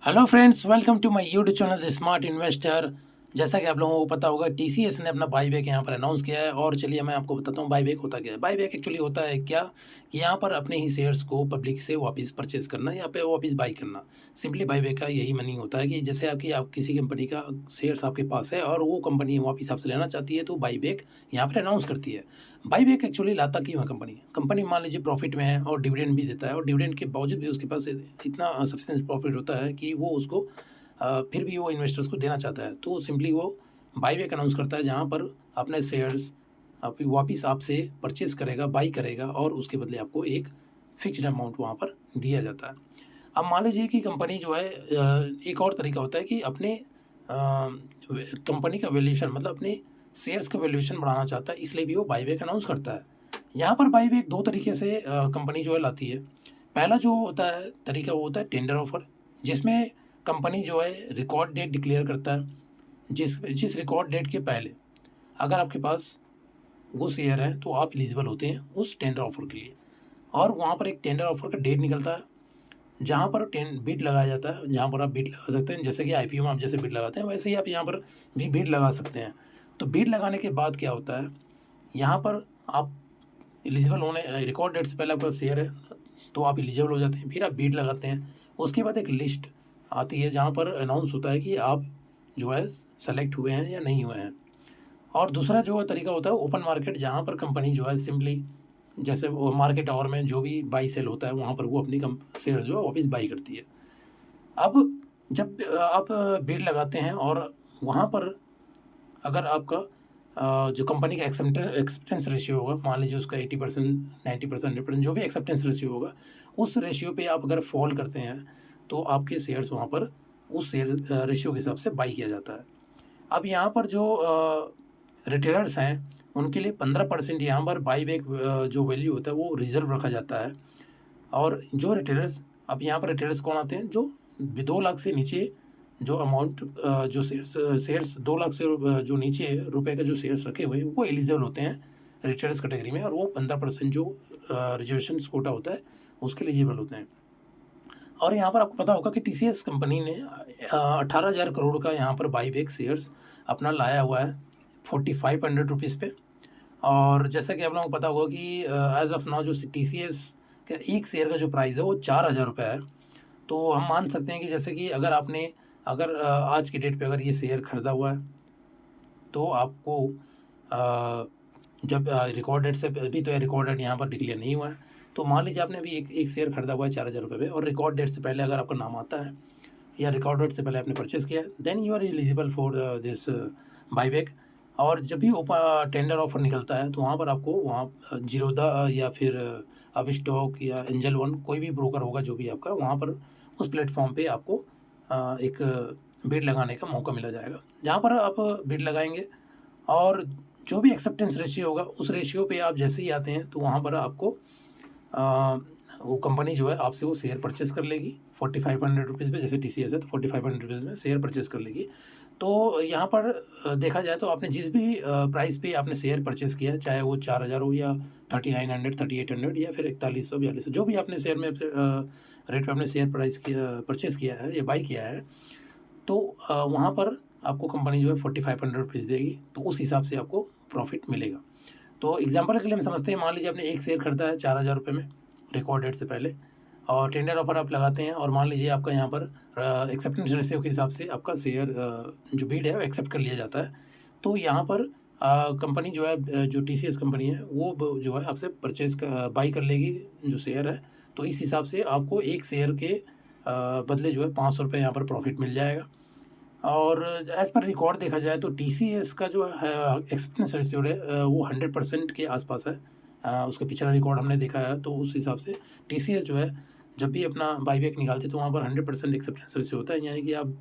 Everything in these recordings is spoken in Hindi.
Hello friends, welcome to my YouTube channel the smart investor. जैसा कि आप लोगों को पता होगा, टीसीएस ने अपना बाईबैक यहाँ पर अनाउंस किया है। और चलिए मैं आपको बताता हूँ बाईबैक होता क्या है। बाईबैक एक्चुअली होता है क्या कि यहाँ पर अपने ही शेयर्स को पब्लिक से वापस परचेज करना या पे वापस बाई करना। सिंपली बाईबैक का यही मीनिंग होता है कि जैसे आप किसी कंपनी का शेयर्स आपके पास है और वो कंपनी वापस आपसे लेना चाहती है, तो बाईबैक यहाँ पर अनाउंस करती है। बाईबैक एक्चुअली लाता क्यों है कंपनी मान लीजिए प्रॉफिट में है और डिविडेंड भी देता है, और डिविडेंड के बावजूद भी उसके पास इतना सफिशिएंट प्रॉफिट होता है कि वो उसको फिर भी वो इन्वेस्टर्स को देना चाहता है, तो सिंपली वो बाईबैक अनाउंस करता है, जहाँ पर अपने शेयर्स आप वापस आपसे परचेज़ करेगा, बाई करेगा, और उसके बदले आपको एक फ़िक्स्ड अमाउंट वहाँ पर दिया जाता है। अब मान लीजिए कि कंपनी जो है एक और तरीका होता है कि अपने कंपनी का वैल्यूएशन, मतलब अपने शेयर्स का वैल्यूएशन बढ़ाना चाहता है, इसलिए भी वो बाईबैक अनाउंस करता है। यहाँ पर बाईबैक 2 तरीके से कंपनी जो है लाती है। पहला जो होता है तरीका, वो होता है टेंडर ऑफ़र, जिसमें कंपनी जो है रिकॉर्ड डेट डिक्लेयर करता है, जिस जिस रिकॉर्ड डेट के पहले अगर आपके पास वो शेयर है, तो आप एलिजिबल होते हैं उस टेंडर ऑफ़र के लिए। और वहाँ पर एक टेंडर ऑफ़र का डेट निकलता है, जहाँ पर बिड लगाया जाता है, जहाँ पर आप बिड लगा सकते हैं। जैसे कि आईपीओ में आप जैसे बिड लगाते हैं, वैसे ही आप यहाँ पर भी बिड लगा सकते हैं। तो बिड लगाने के बाद क्या होता है, यहाँ पर आप एलिजिबल होने रिकॉर्ड डेट से पहले आपका शेयर है, तो आप एलिजिबल हो जाते हैं। फिर आप बिड लगाते हैं। उसके बाद एक लिस्ट आती है, जहाँ पर अनाउंस होता है कि आप जो है सेलेक्ट हुए हैं या नहीं हुए हैं। और दूसरा जो तरीका होता है ओपन मार्केट, जहाँ पर कंपनी जो है सिंपली जैसे वो मार्केट आवर में जो भी बाई सेल होता है, वहाँ पर वो अपनी शेयर जो है वापस बाई करती है। अब जब आप बिड लगाते हैं और वहाँ पर अगर आपका जो कंपनी का एक्सेप्टेंस रेशियो होगा, मान लीजिए उसका 80%, 90%, 100%, जो भी एक्सेप्टेंस रेशियो होगा, उस रेशियो पे आप अगर फॉल करते हैं, तो आपके शेयर्स वहाँ पर उस शेयर रेशियो के हिसाब से बाई किया जाता है। अब यहाँ पर जो रिटेलर्स हैं, उनके लिए 15% यहाँ पर बाईबैक जो वैल्यू होता है वो रिज़र्व रखा जाता है। और जो रिटेलर्स, अब यहाँ पर रिटेलर्स कौन आते हैं, जो 2 लाख से नीचे जो अमाउंट जो शेयर्स 2 लाख से जो नीचे रुपए का जो शेयर्स रखे हुए हैं, वो एलिजिबल होते हैं रिटेलर्स कैटेगरी में, और वो 15% जो रिजर्वेशन कोटा होता है, उसके एलिजिबल होते हैं। और यहाँ पर आपको पता होगा कि टीसीएस कंपनी ने 18,000 करोड़ का यहाँ पर बाईबैक शेयर्स अपना लाया हुआ है 4500 रुपीज़ पे। और जैसा कि आप लोगों को पता होगा कि एज़ ऑफ नाउ जो टीसीएस का एक शेयर का जो प्राइस है वो 4,000 रुपये है। तो हम मान सकते हैं कि जैसे कि अगर आज की डेट पे अगर ये शेयर खरीदा हुआ है, तो आपको जब रिकॉर्ड डेट से अभी तो रिकॉर्ड डेट यहाँ पर डिक्लेयर नहीं हुआ है, तो मान लीजिए आपने अभी एक शेयर खरीदा हुआ है 4,000 रुपये पे, और रिकॉर्ड डेट से पहले अगर आपका नाम आता है या रिकॉर्ड डेट से पहले आपने परचेज़ किया है, then you are eligible for this buyback. और जब भी टेंडर ऑफर निकलता है, तो वहाँ पर आपको वहाँ जीरोधा या फिर अब स्टॉक या एंजल वन, कोई भी ब्रोकर होगा जो भी आपका, वहाँ पर उस प्लेटफॉर्म पे आपको एक बिड लगाने का मौका मिला जाएगा, जहाँ पर आप बिड लगाएंगे। और जो भी एक्सेप्टेंस रेशियो होगा, उस रेशियो पे आप जैसे ही आते हैं, तो वहाँ पर आपको अ, वो कंपनी जो है आपसे वो शेयर परचेज़ कर लेगी 4500 रुपीज़ पे। जैसे टीसीएस है, तो 4500 रुपीज़ में शेयर परचेज़ कर लेगी। तो यहाँ पर देखा जाए तो आपने जिस भी प्राइस पे आपने शेयर परचेज़ किया है, चाहे वो 4,000 हो या 3900, 3800 या फिर 4100, 4200, जो भी आपने शेयर में रेट पे आपने शेयर प्राइस किया परचेज़ किया है या बाई किया है, तो वहाँ पर आपको कंपनी जो है 4500 रुपीज़ देगी, तो उस हिसाब से आपको प्रॉफ़िट मिलेगा। तो एग्ज़ाम्पल के लिए हम समझते हैं, मान लीजिए आपने एक शेयर खरीदा है 4,000 रुपये में रिकॉर्ड डेट से पहले, और टेंडर ऑफ़र आप लगाते हैं, और मान लीजिए आपका यहाँ पर एक्सेप्टेंस रेशियो के हिसाब से आपका शेयर जो बिड है वो एक्सेप्ट कर लिया जाता है। तो यहाँ पर कंपनी जो है जो टीसीएस कंपनी है, वो जो है आपसे बाई कर लेगी जो शेयर है। तो इस हिसाब से आपको एक शेयर के बदले जो है 500 रुपये यहाँ पर प्रॉफ़िट मिल जाएगा। और एज़ पर रिकॉर्ड देखा जाए, तो टीसीएस का जो है एक्सेप्टेंस रेशियो है, वो 100% के आसपास है। उसका पिछला रिकॉर्ड हमने देखा है, तो उस हिसाब से टीसीएस जो है जब भी अपना बाईबैक निकालती है, तो वहाँ पर 100% एक्सेप्टेंस रेशियो होता है। यानी कि आप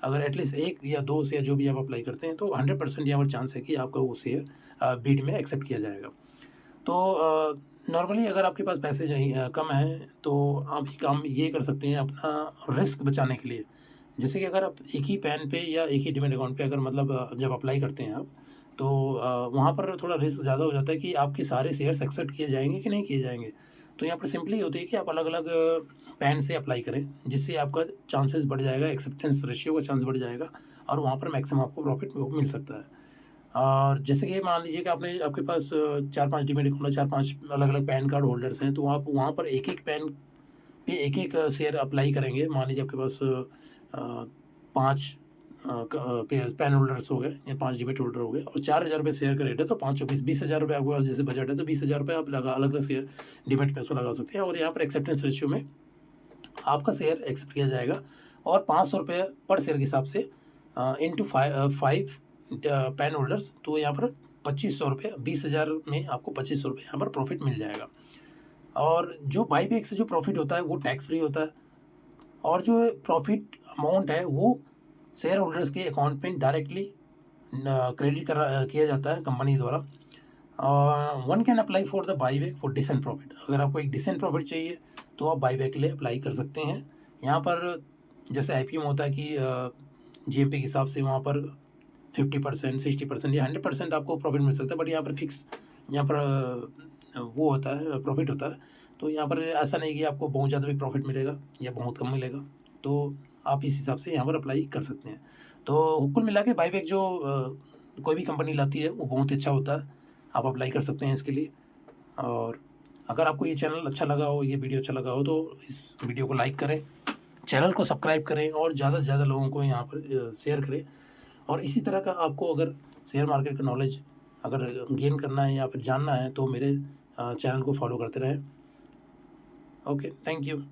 अगर एटलीस्ट 1 या 2 शेयर जो भी आप अप्लाई करते हैं, तो 100% यहाँ पर चांस है कि आपका वो शेयर बिड में एक्सेप्ट किया जाएगा। तो नॉर्मली अगर आपके पास पैसे कम हैं, तो आप काम ये कर सकते हैं अपना रिस्क बचाने के लिए। जैसे कि अगर आप एक ही पैन पे या एक ही डीमैट अकाउंट पे अगर मतलब जब अप्लाई करते हैं आप, तो वहाँ पर थोड़ा रिस्क ज़्यादा हो जाता है कि आपके सारे शेयर्स एक्सेप्ट किए जाएँगे कि नहीं किए जाएँगे। तो यहाँ पर सिंपली होती है कि आप अलग-अलग पैन से अप्लाई करें, जिससे आपका चांसेस बढ़ जाएगा, एक्सेप्टेंस रेशियो का चांस बढ़ जाएगा और वहाँ पर मैक्सिमम आपको प्रॉफिट मिल सकता है। और जैसे कि मान लीजिए कि आपके पास 4-5 डीमैट अकाउंट है, 4-5 अलग-अलग पैन कार्ड होल्डर्स हैं, तो आप वहाँ पर एक-एक पैन पे एक-एक शेयर अप्लाई करेंगे। मान लीजिए आपके पास 5 पैन होल्डर्स हो गए या 5 डीमैट होल्डर हो गए और ₹4000 शेयर का रेट है, तो 5 चौबीस ₹20,000 आपके पास जैसे बजट है, तो ₹20,000 आप अलग-अलग शेयर डीमैट में उसको लगा सकते हैं और यहाँ पर एक्सेप्टेंस रेशियो में आपका शेयर एक्सेप्ट किया जाएगा और ₹500 पर शेयर के हिसाब से इंटू 5 पैन होल्डर्स, तो यहाँ पर ₹2500, 20,000 में आपको ₹2500 यहाँ पर प्रॉफिट मिल जाएगा। और जो बाईबैक से जो प्रॉफिट होता है वो टैक्स फ्री होता है और जो प्रॉफिट अमाउंट है वो शेयर होल्डर्स के अकाउंट में डायरेक्टली क्रेडिट किया जाता है कंपनी द्वारा। One can apply for the buyback for decent profit. अगर आपको एक डिसेंट प्रॉफिट चाहिए तो आप बाईबैक के लिए अप्लाई कर सकते हैं। यहाँ पर जैसे आईपीओ में होता है कि जीएमपी के हिसाब से वहाँ पर 50%, 60% या 100% आपको प्रॉफिट मिल सकता है, बट यहाँ पर फिक्स यहाँ पर वो होता है, प्रॉफिट होता है। तो यहाँ पर ऐसा नहीं कि आपको बहुत ज़्यादा भी प्रॉफिट मिलेगा या बहुत कम मिलेगा, तो आप इस हिसाब से यहाँ पर अप्लाई कर सकते हैं। तो कुल मिला के बाईबैक जो कोई भी कंपनी लाती है वो बहुत अच्छा होता है, आप अप्लाई कर सकते हैं इसके लिए। और अगर आपको ये चैनल अच्छा लगा हो, ये वीडियो अच्छा लगा हो, तो इस वीडियो को लाइक करें, चैनल को सब्सक्राइब करें और ज़्यादा से ज़्यादा लोगों को यहाँ पर शेयर करें। और इसी तरह का आपको अगर शेयर मार्केट का नॉलेज अगर गेन करना है या फिर जानना है तो मेरे चैनल को फॉलो करते रहें। Okay, thank you.